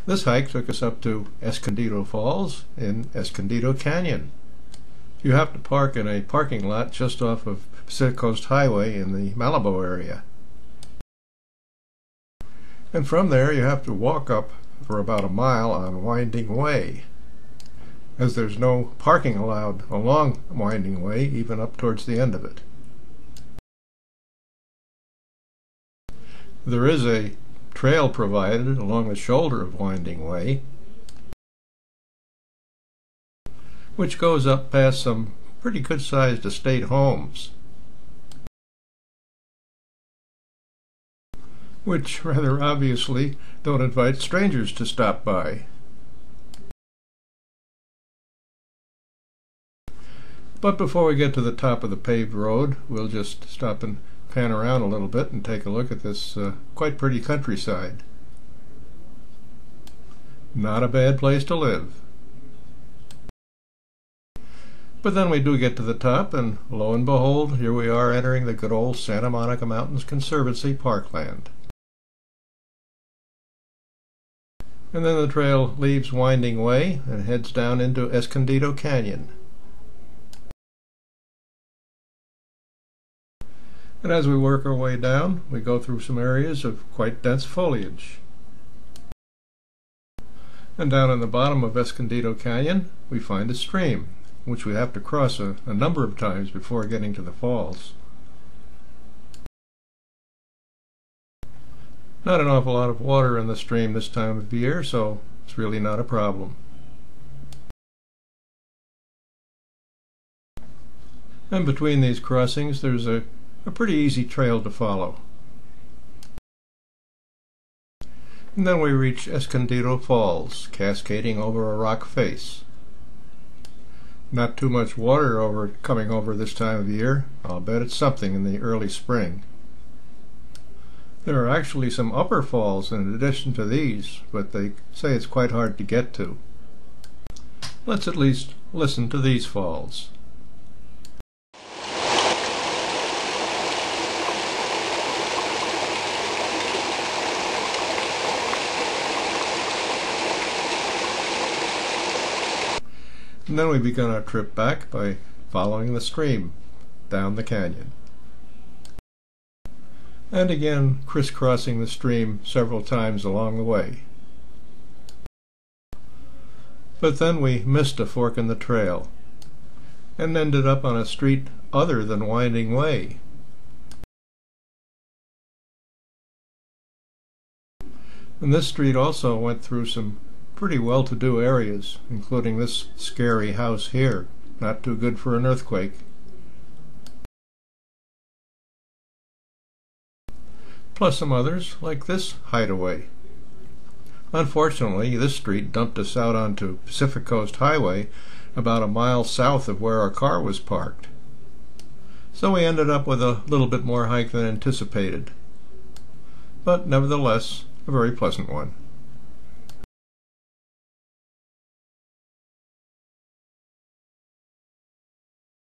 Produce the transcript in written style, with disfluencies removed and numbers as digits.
This hike took us up to Escondido Falls in Escondido Canyon. You have to park in a parking lot just off of Pacific Coast Highway in the Malibu area. And from there you have to walk up for about a mile on Winding Way, as there's no parking allowed along Winding Way, even up towards the end of it. There is a trail provided along the shoulder of Winding Way, which goes up past some pretty good-sized estate homes, which rather obviously don't invite strangers to stop by. But before we get to the top of the paved road, we'll just stop and pan around a little bit and take a look at this quite pretty countryside. Not a bad place to live. But then we do get to the top, and lo and behold, here we are entering the good old Santa Monica Mountains Conservancy parkland. And then the trail leaves Winding Way and heads down into Escondido Canyon. And as we work our way down, we go through some areas of quite dense foliage. And down in the bottom of Escondido Canyon, we find a stream, which we have to cross a number of times before getting to the falls. Not an awful lot of water in the stream this time of year, so it's really not a problem. And between these crossings there's a pretty easy trail to follow. And then we reach Escondido Falls, cascading over a rock face. Not too much water coming over this time of year. I'll bet it's something in the early spring. There are actually some upper falls in addition to these, but they say it's quite hard to get to. Let's at least listen to these falls. And then we begin our trip back by following the stream down the canyon. And again crisscrossing the stream several times along the way. But then we missed a fork in the trail and ended up on a street other than Winding Way. And this street also went through some pretty well-to-do areas, including this scary house here, not too good for an earthquake. Plus some others, like this hideaway. Unfortunately, this street dumped us out onto Pacific Coast Highway about a mile south of where our car was parked. So we ended up with a little bit more hike than anticipated. But nevertheless, a very pleasant one.